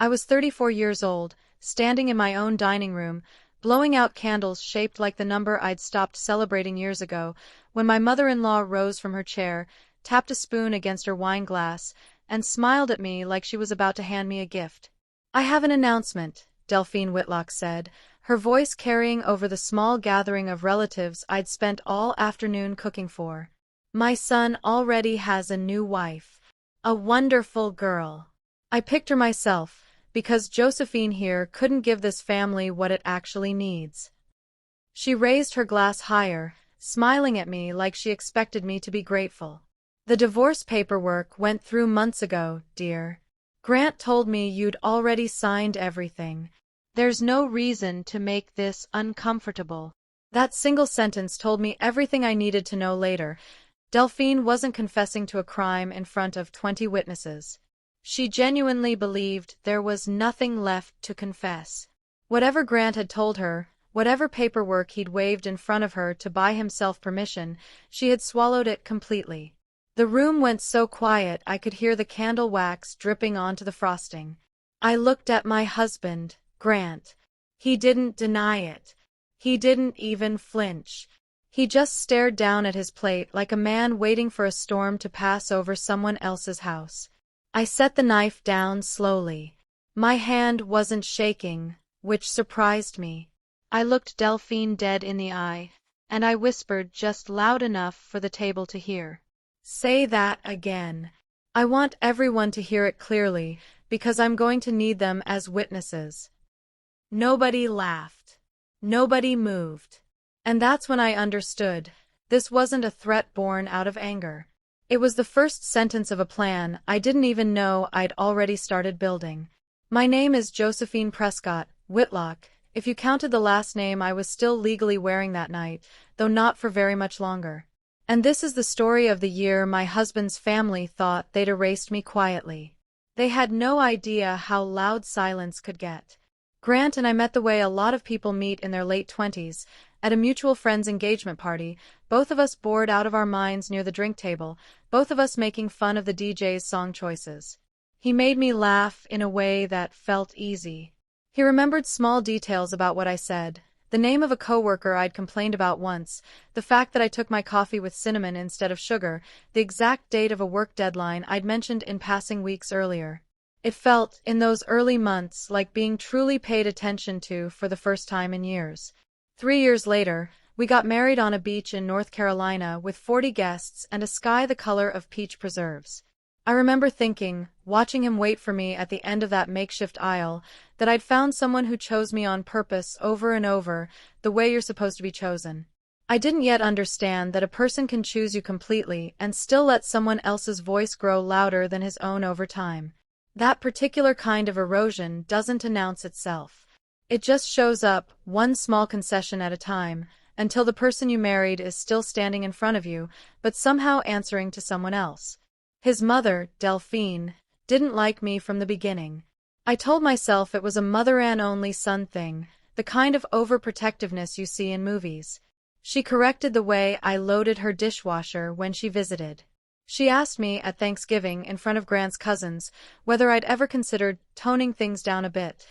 I was 34 years old, standing in my own dining room, blowing out candles shaped like the number I'd stopped celebrating years ago, when my mother-in-law rose from her chair, tapped a spoon against her wine glass, and smiled at me like she was about to hand me a gift. "I have an announcement," Delphine Whitlock said, her voice carrying over the small gathering of relatives I'd spent all afternoon cooking for. "My son already has a new wife. A wonderful girl." I picked her myself, because Josephine here couldn't give this family what it actually needs. She raised her glass higher, smiling at me like she expected me to be grateful. "The divorce paperwork went through months ago, dear. Grant told me you'd already signed everything. There's no reason to make this uncomfortable." That single sentence told me everything I needed to know later. Delphine wasn't confessing to a crime in front of 20 witnesses. She genuinely believed there was nothing left to confess. Whatever Grant had told her, whatever paperwork he'd waved in front of her to buy himself permission, she had swallowed it completely. The room went so quiet I could hear the candle wax dripping onto the frosting. I looked at my husband, Grant. He didn't deny it. He didn't even flinch. He just stared down at his plate like a man waiting for a storm to pass over someone else's house. I set the knife down slowly. My hand wasn't shaking, which surprised me. I looked Delphine dead in the eye, and I whispered just loud enough for the table to hear. "Say that again. I want everyone to hear it clearly, because I'm going to need them as witnesses." Nobody laughed. Nobody moved. And that's when I understood. This wasn't a threat born out of anger. It was the first sentence of a plan I didn't even know I'd already started building. "My name is Josephine Prescott, Whitlock. If you counted the last name I was still legally wearing that night, though not for very much longer. And this is the story of the year my husband's family thought they'd erased me quietly. They had no idea how loud silence could get. Grant and I met the way a lot of people meet in their late 20s, at a mutual friend's engagement party, both of us bored out of our minds near the drink table, both of us making fun of the DJ's song choices. He made me laugh in a way that felt easy. He remembered small details about what I said, the name of a coworker I'd complained about once, the fact that I took my coffee with cinnamon instead of sugar, the exact date of a work deadline I'd mentioned in passing weeks earlier. It felt, in those early months, like being truly paid attention to for the first time in years. 3 years later, we got married on a beach in North Carolina with 40 guests and a sky the color of peach preserves. I remember thinking, watching him wait for me at the end of that makeshift aisle, that I'd found someone who chose me on purpose over and over, the way you're supposed to be chosen. I didn't yet understand that a person can choose you completely and still let someone else's voice grow louder than his own over time. That particular kind of erosion doesn't announce itself. It just shows up, one small concession at a time, until the person you married is still standing in front of you, but somehow answering to someone else. His mother, Delphine, didn't like me from the beginning. I told myself it was a mother-and-only-son thing, the kind of overprotectiveness you see in movies. She corrected the way I loaded her dishwasher when she visited. She asked me at Thanksgiving in front of Grant's cousins whether I'd ever considered toning things down a bit.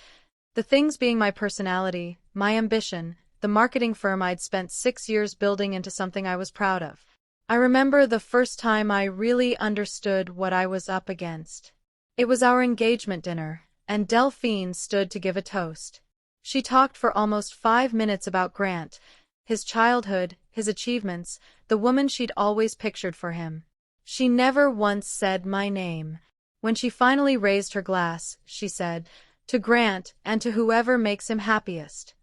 The things being my personality, my ambition, the marketing firm I'd spent 6 years building into something I was proud of. I remember the first time I really understood what I was up against. It was our engagement dinner, and Delphine stood to give a toast. She talked for almost 5 minutes about Grant, his childhood, his achievements, the woman she'd always pictured for him. She never once said my name. When she finally raised her glass, she said, "To Grant and to whoever makes him happiest."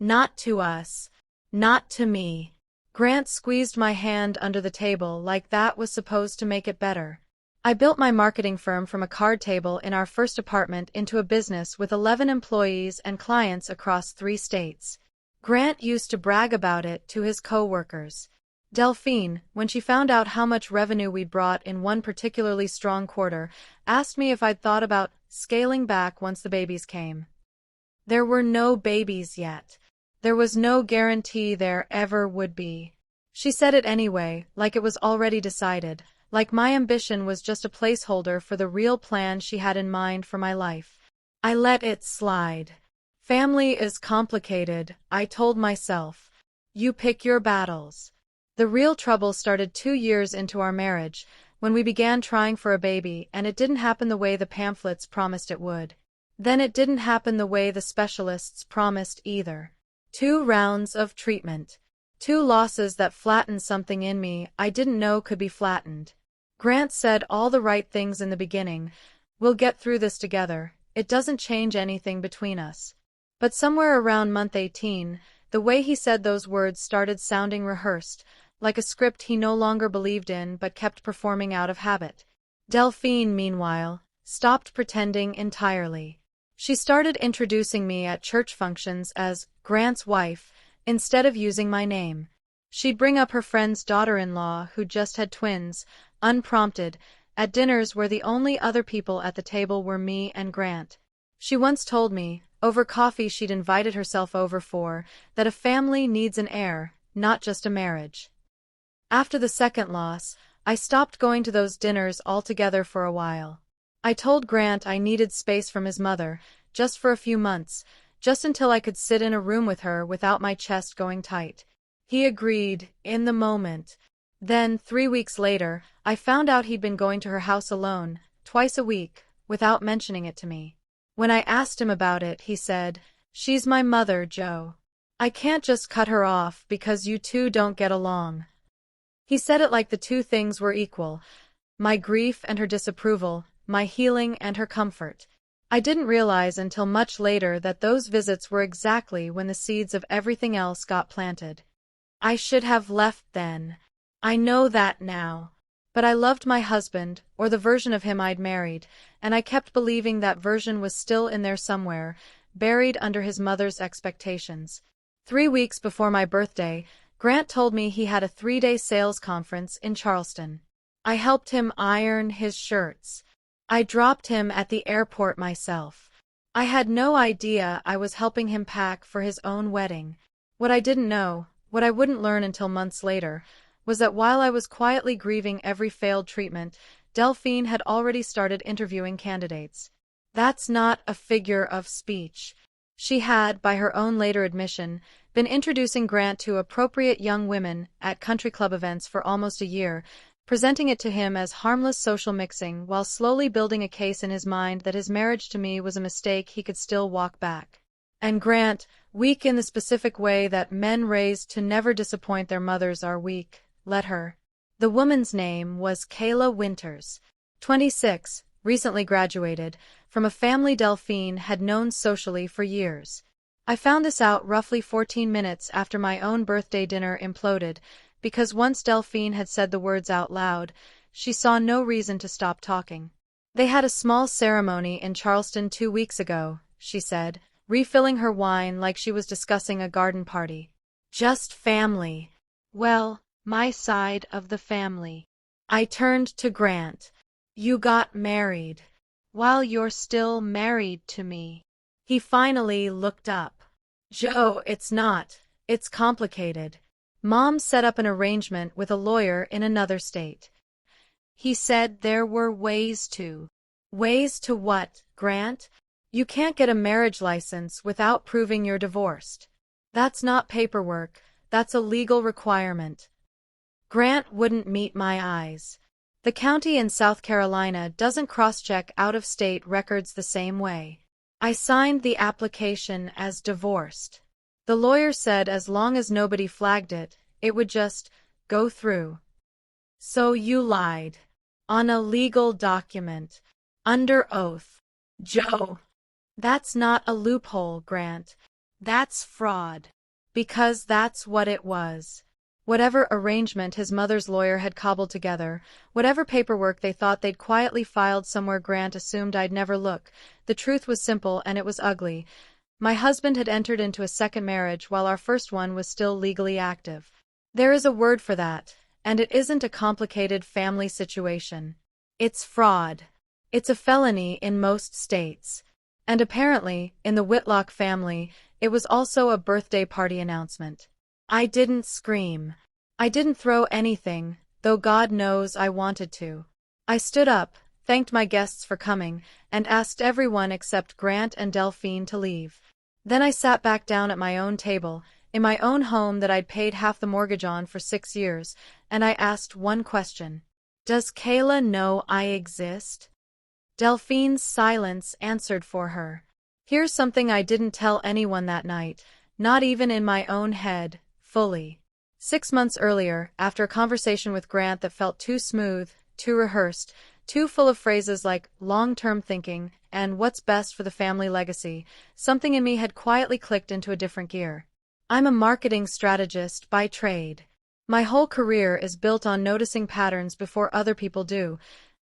Not to us. Not to me. Grant squeezed my hand under the table like that was supposed to make it better. I built my marketing firm from a card table in our first apartment into a business with 11 employees and clients across 3 states. Grant used to brag about it to his co-workers. Delphine, when she found out how much revenue we'd brought in one particularly strong quarter, asked me if I'd thought about scaling back once the babies came. There were no babies yet. There was no guarantee there ever would be. She said it anyway, like it was already decided, like my ambition was just a placeholder for the real plan she had in mind for my life. I let it slide. Family is complicated, I told myself. You pick your battles. The real trouble started 2 years into our marriage, when we began trying for a baby and it didn't happen the way the pamphlets promised it would. Then it didn't happen the way the specialists promised either. 2 rounds of treatment. 2 losses that flattened something in me I didn't know could be flattened. Grant said all the right things in the beginning. We'll get through this together. It doesn't change anything between us. But somewhere around month 18, the way he said those words started sounding rehearsed, like a script he no longer believed in but kept performing out of habit. Delphine, meanwhile, stopped pretending entirely. She started introducing me at church functions as Grant's wife, instead of using my name. She'd bring up her friend's daughter-in-law who just had twins, unprompted, at dinners where the only other people at the table were me and Grant. She once told me, over coffee she'd invited herself over for, that a family needs an heir, not just a marriage. After the second loss, I stopped going to those dinners altogether for a while. I told Grant I needed space from his mother, just for a few months, just until I could sit in a room with her without my chest going tight. He agreed, in the moment. Then, 3 weeks later, I found out he'd been going to her house alone, twice a week, without mentioning it to me. When I asked him about it, he said, "She's my mother, Joe. I can't just cut her off because you two don't get along." He said it like the two things were equal. My grief and her disapproval, my healing and her comfort. I didn't realize until much later that those visits were exactly when the seeds of everything else got planted. I should have left then. I know that now. But I loved my husband, or the version of him I'd married, and I kept believing that version was still in there somewhere, buried under his mother's expectations. 3 weeks before my birthday, Grant told me he had a 3-day sales conference in Charleston. I helped him iron his shirts. I dropped him at the airport myself. I had no idea I was helping him pack for his own wedding. What I didn't know, what I wouldn't learn until months later, was that while I was quietly grieving every failed treatment, Delphine had already started interviewing candidates. That's not a figure of speech. She had, by her own later admission, been introducing Grant to appropriate young women at country club events for almost a year, presenting it to him as harmless social mixing while slowly building a case in his mind that his marriage to me was a mistake he could still walk back. And Grant, weak in the specific way that men raised to never disappoint their mothers are weak, let her. The woman's name was Kayla Winters, 26, recently graduated, from a family Delphine had known socially for years. I found this out roughly 14 minutes after my own birthday dinner imploded, because once Delphine had said the words out loud, she saw no reason to stop talking. They had a small ceremony in Charleston 2 weeks ago, she said, refilling her wine like she was discussing a garden party. Just family. Well, my side of the family. I turned to Grant. You got married. While you're still married to me. He finally looked up. Joe, it's not. It's complicated. Mom set up an arrangement with a lawyer in another state. He said there were ways to. Ways to what, Grant? You can't get a marriage license without proving you're divorced. That's not paperwork, that's a legal requirement. Grant wouldn't meet my eyes. The county in South Carolina doesn't cross-check out-of-state records the same way. I signed the application as divorced. The lawyer said as long as nobody flagged it, it would just go through. So you lied. On a legal document. Under oath. Joe. That's not a loophole, Grant. That's fraud. Because that's what it was. Whatever arrangement his mother's lawyer had cobbled together, whatever paperwork they thought they'd quietly filed somewhere Grant assumed I'd never look, the truth was simple and it was ugly. My husband had entered into a second marriage while our first one was still legally active. There is a word for that, and it isn't a complicated family situation. It's fraud. It's a felony in most states. And apparently, in the Whitlock family, it was also a birthday party announcement. I didn't scream. I didn't throw anything, though God knows I wanted to. I stood up, thanked my guests for coming, and asked everyone except Grant and Delphine to leave. Then I sat back down at my own table, in my own home that I'd paid half the mortgage on for 6 years, and I asked one question. Does Kayla know I exist? Delphine's silence answered for her. Here's something I didn't tell anyone that night, not even in my own head, fully. 6 months earlier, after a conversation with Grant that felt too smooth, too rehearsed, too full of phrases like long-term thinking and what's best for the family legacy, something in me had quietly clicked into a different gear. I'm a marketing strategist by trade. My whole career is built on noticing patterns before other people do,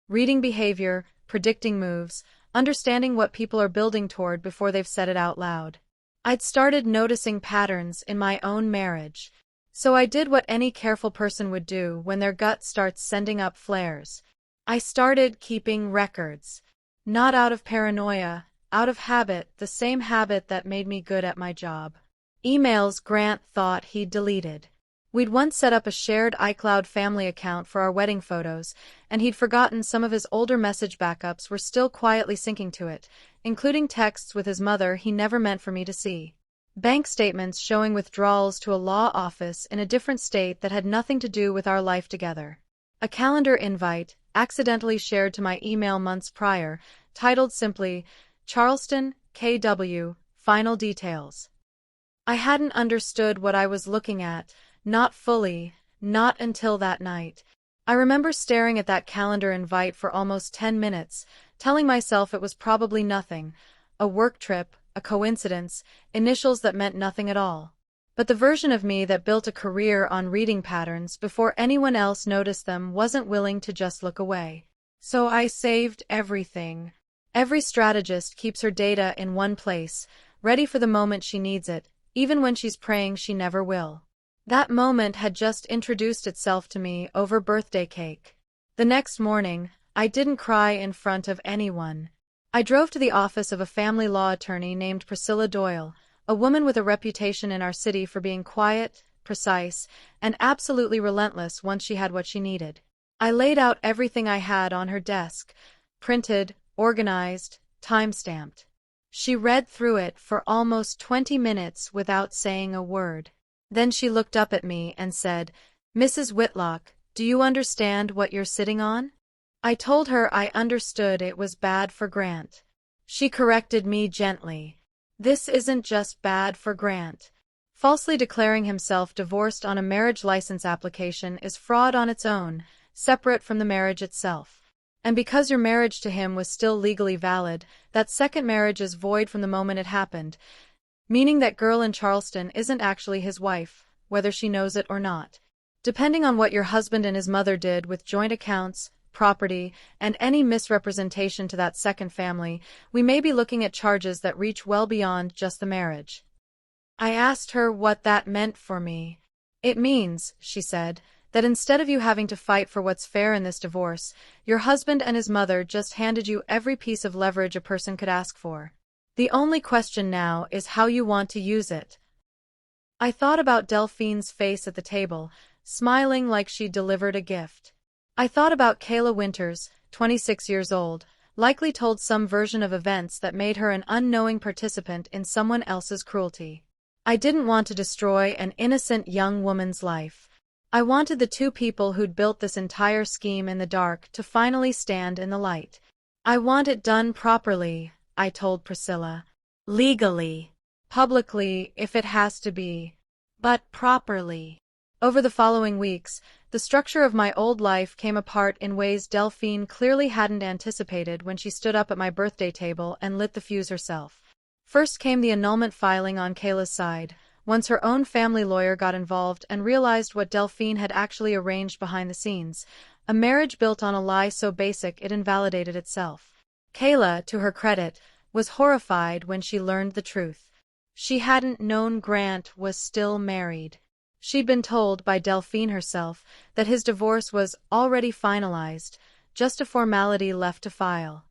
reading behavior, predicting moves, understanding what people are building toward before they've said it out loud. I'd started noticing patterns in my own marriage. So I did what any careful person would do when their gut starts sending up flares. I started keeping records. Not out of paranoia, out of habit, the same habit that made me good at my job. Emails Grant thought he'd deleted. We'd once set up a shared iCloud family account for our wedding photos, and he'd forgotten some of his older message backups were still quietly syncing to it, including texts with his mother he never meant for me to see. Bank statements showing withdrawals to a law office in a different state that had nothing to do with our life together. A calendar invite, accidentally shared to my email months prior, titled simply, Charleston, KW, Final Details. I hadn't understood what I was looking at, not fully, not until that night. I remember staring at that calendar invite for almost 10 minutes, telling myself it was probably nothing, a work trip, a coincidence, initials that meant nothing at all. But the version of me that built a career on reading patterns before anyone else noticed them wasn't willing to just look away. So I saved everything. Every strategist keeps her data in one place, ready for the moment she needs it, even when she's praying she never will. That moment had just introduced itself to me over birthday cake. The next morning, I didn't cry in front of anyone. I drove to the office of a family law attorney named Priscilla Doyle, a woman with a reputation in our city for being quiet, precise, and absolutely relentless once she had what she needed. I laid out everything I had on her desk, printed, organized, time-stamped. She read through it for almost 20 minutes without saying a word. Then she looked up at me and said, "Mrs. Whitlock, do you understand what you're sitting on?" I told her I understood it was bad for Grant. She corrected me gently. "This isn't just bad for Grant. Falsely declaring himself divorced on a marriage license application is fraud on its own, separate from the marriage itself. And because your marriage to him was still legally valid, that second marriage is void from the moment it happened, meaning that girl in Charleston isn't actually his wife, whether she knows it or not. Depending on what your husband and his mother did with joint accounts, property, and any misrepresentation to that second family, we may be looking at charges that reach well beyond just the marriage." I asked her what that meant for me. "It means," she said, "that instead of you having to fight for what's fair in this divorce, your husband and his mother just handed you every piece of leverage a person could ask for. The only question now is how you want to use it." I thought about Delphine's face at the table, smiling like she'd delivered a gift. I thought about Kayla Winters, 26 years old, likely told some version of events that made her an unknowing participant in someone else's cruelty. I didn't want to destroy an innocent young woman's life. I wanted the two people who'd built this entire scheme in the dark to finally stand in the light. "I want it done properly," I told Priscilla. "Legally. Publicly, if it has to be. But properly." Over the following weeks, the structure of my old life came apart in ways Delphine clearly hadn't anticipated when she stood up at my birthday table and lit the fuse herself. First came the annulment filing on Kayla's side, once her own family lawyer got involved and realized what Delphine had actually arranged behind the scenes, a marriage built on a lie so basic it invalidated itself. Kayla, to her credit, was horrified when she learned the truth. She hadn't known Grant was still married. She'd been told by Delphine herself that his divorce was already finalized, just a formality left to file.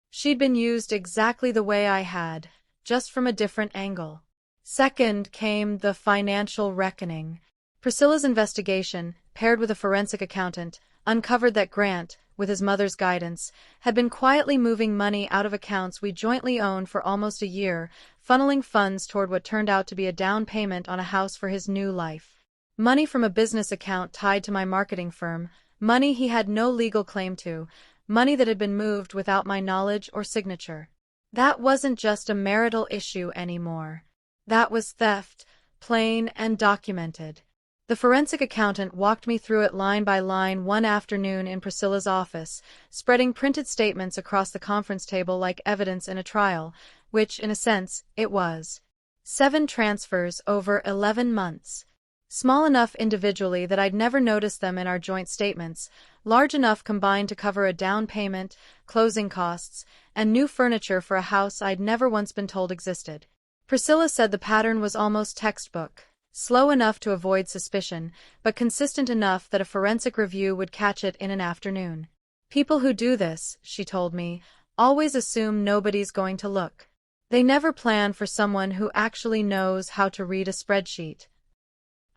She'd been used exactly the way I had, just from a different angle. Second came the financial reckoning. Priscilla's investigation, paired with a forensic accountant, uncovered that Grant, with his mother's guidance, had been quietly moving money out of accounts we jointly owned for almost a year, funneling funds toward what turned out to be a down payment on a house for his new life. Money from a business account tied to my marketing firm, money he had no legal claim to, money that had been moved without my knowledge or signature. That wasn't just a marital issue anymore. That was theft, plain and documented. The forensic accountant walked me through it line by line one afternoon in Priscilla's office, spreading printed statements across the conference table like evidence in a trial, which, in a sense, it was. 7 transfers over 11 months. Small enough individually that I'd never noticed them in our joint statements, large enough combined to cover a down payment, closing costs, and new furniture for a house I'd never once been told existed. Priscilla said the pattern was almost textbook. Slow enough to avoid suspicion, but consistent enough that a forensic review would catch it in an afternoon. People who do this, she told me, always assume nobody's going to look. They never plan for someone who actually knows how to read a spreadsheet.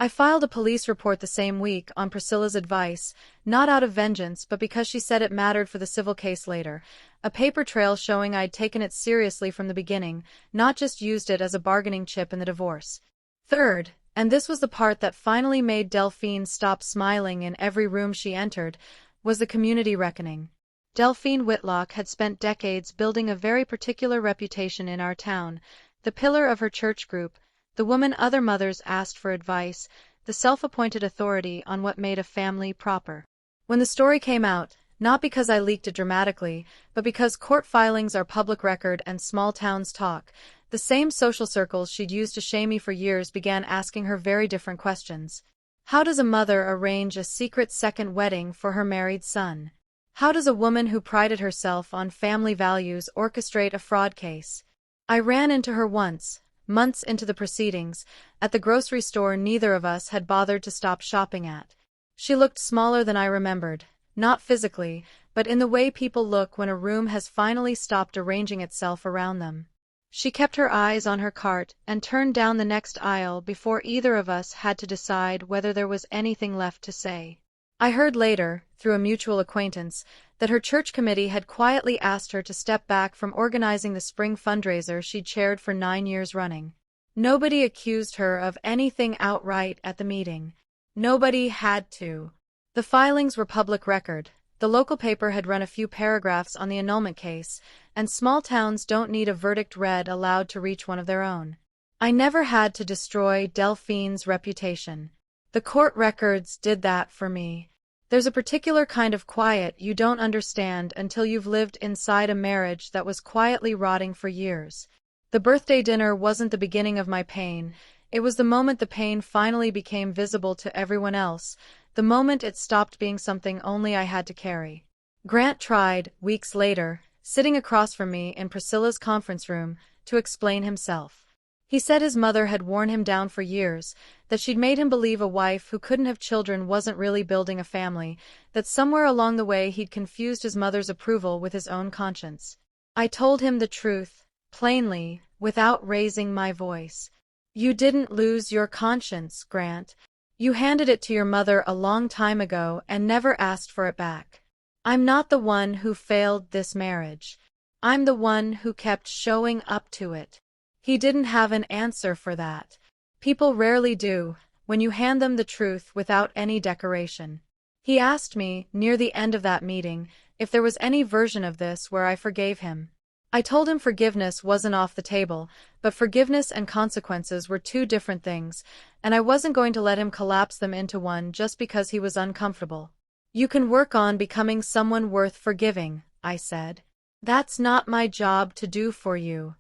I filed a police report the same week on Priscilla's advice, not out of vengeance but because she said it mattered for the civil case later, a paper trail showing I'd taken it seriously from the beginning, not just used it as a bargaining chip in the divorce. Third, and this was the part that finally made Delphine stop smiling in every room she entered, was the community reckoning. Delphine Whitlock had spent decades building a very particular reputation in our town, the pillar of her church group, the woman other mothers asked for advice, the self-appointed authority on what made a family proper. When the story came out, not because I leaked it dramatically, but because court filings are public record and small towns talk, the same social circles she'd used to shame me for years began asking her very different questions. How does a mother arrange a secret second wedding for her married son? How does a woman who prided herself on family values orchestrate a fraud case? I ran into her once, months into the proceedings, at the grocery store neither of us had bothered to stop shopping at. She looked smaller than I remembered, not physically, but in the way people look when a room has finally stopped arranging itself around them. She kept her eyes on her cart and turned down the next aisle before either of us had to decide whether there was anything left to say. I heard later, through a mutual acquaintance, that her church committee had quietly asked her to step back from organizing the spring fundraiser she'd chaired for 9 years running. Nobody accused her of anything outright at the meeting. Nobody had to. The filings were public record. The local paper had run a few paragraphs on the annulment case, and small towns don't need a verdict read aloud to reach one of their own. I never had to destroy Delphine's reputation. The court records did that for me. There's a particular kind of quiet you don't understand until you've lived inside a marriage that was quietly rotting for years. The birthday dinner wasn't the beginning of my pain. It was the moment the pain finally became visible to everyone else, the moment it stopped being something only I had to carry. Grant tried, weeks later, sitting across from me in Priscilla's conference room, to explain himself. He said his mother had worn him down for years, that she'd made him believe a wife who couldn't have children wasn't really building a family, that somewhere along the way he'd confused his mother's approval with his own conscience. I told him the truth, plainly, without raising my voice. You didn't lose your conscience, Grant. You handed it to your mother a long time ago and never asked for it back. I'm not the one who failed this marriage. I'm the one who kept showing up to it. He didn't have an answer for that. People rarely do, when you hand them the truth without any decoration. He asked me, near the end of that meeting, if there was any version of this where I forgave him. I told him forgiveness wasn't off the table, but forgiveness and consequences were 2 different things, and I wasn't going to let him collapse them into one just because he was uncomfortable. You can work on becoming someone worth forgiving, I said. That's not my job to do for you.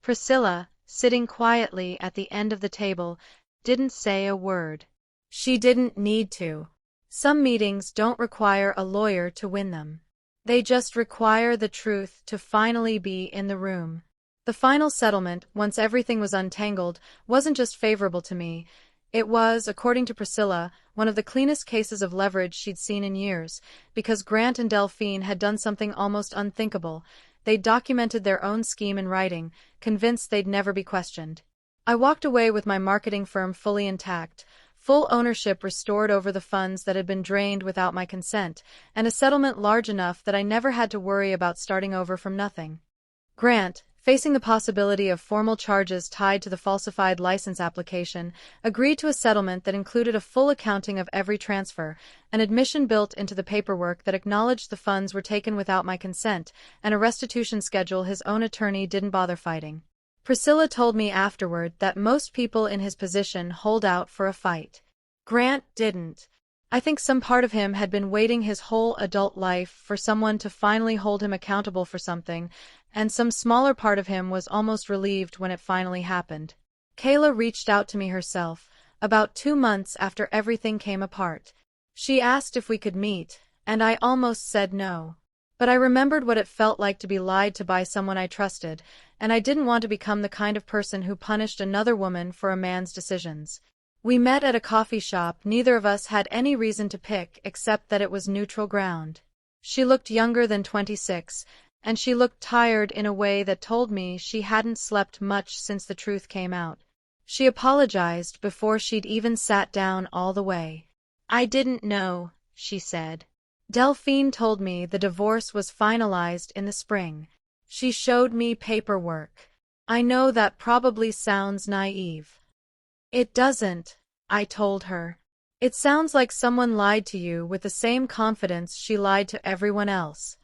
Priscilla, sitting quietly at the end of the table, didn't say a word. She didn't need to. Some meetings don't require a lawyer to win them. They just require the truth to finally be in the room. The final settlement, once everything was untangled, wasn't just favorable to me. It was, according to Priscilla, one of the cleanest cases of leverage she'd seen in years, because Grant and Delphine had done something almost unthinkable. They'd documented their own scheme in writing, convinced they'd never be questioned. I walked away with my marketing firm fully intact, full ownership restored over the funds that had been drained without my consent, and a settlement large enough that I never had to worry about starting over from nothing. Grant, facing the possibility of formal charges tied to the falsified license application, agreed to a settlement that included a full accounting of every transfer, an admission built into the paperwork that acknowledged the funds were taken without my consent, and a restitution schedule his own attorney didn't bother fighting. Priscilla told me afterward that most people in his position hold out for a fight. Grant didn't. I think some part of him had been waiting his whole adult life for someone to finally hold him accountable for something, and some smaller part of him was almost relieved when it finally happened. Kayla reached out to me herself, about 2 months after everything came apart. She asked if we could meet, and I almost said no. But I remembered what it felt like to be lied to by someone I trusted, and I didn't want to become the kind of person who punished another woman for a man's decisions. We met at a coffee shop neither of us had any reason to pick except that it was neutral ground. She looked younger than 26, and she looked tired in a way that told me she hadn't slept much since the truth came out. She apologized before she'd even sat down all the way. "I didn't know," she said. "Delphine told me the divorce was finalized in the spring. She showed me paperwork. I know that probably sounds naive." "It doesn't," I told her. "It sounds like someone lied to you with the same confidence she lied to everyone else."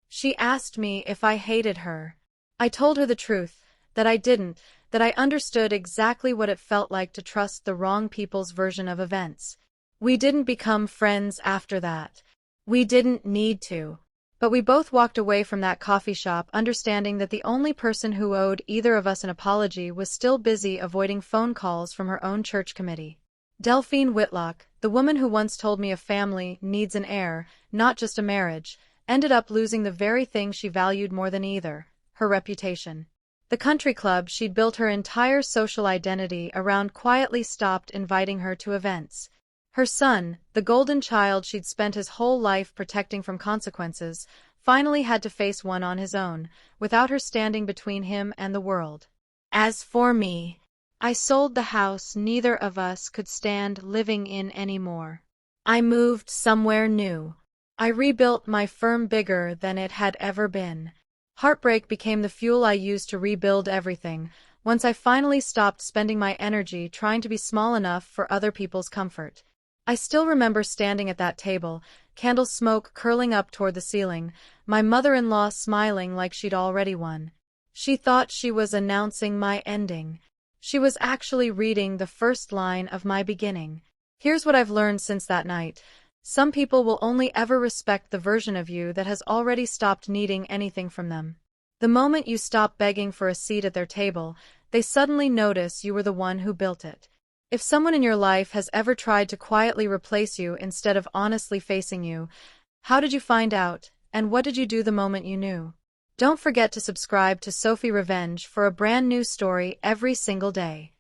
She asked me if I hated her. I told her the truth, that I didn't, that I understood exactly what it felt like to trust the wrong people's version of events. We didn't become friends after that. We didn't need to. But we both walked away from that coffee shop understanding that the only person who owed either of us an apology was still busy avoiding phone calls from her own church committee. Delphine Whitlock, the woman who once told me a family needs an heir, not just a marriage, ended up losing the very thing she valued more than either, her reputation. The country club she'd built her entire social identity around quietly stopped inviting her to events. Her son, the golden child she'd spent his whole life protecting from consequences, finally had to face one on his own, without her standing between him and the world. As for me, I sold the house neither of us could stand living in anymore. I moved somewhere new. I rebuilt my firm bigger than it had ever been. Heartbreak became the fuel I used to rebuild everything, once I finally stopped spending my energy trying to be small enough for other people's comfort. I still remember standing at that table, candle smoke curling up toward the ceiling, my mother-in-law smiling like she'd already won. She thought she was announcing my ending. She was actually reading the first line of my beginning. Here's what I've learned since that night. Some people will only ever respect the version of you that has already stopped needing anything from them. The moment you stop begging for a seat at their table, they suddenly notice you were the one who built it. If someone in your life has ever tried to quietly replace you instead of honestly facing you, how did you find out, and what did you do the moment you knew? Don't forget to subscribe to Sophie Revenge for a brand new story every single day.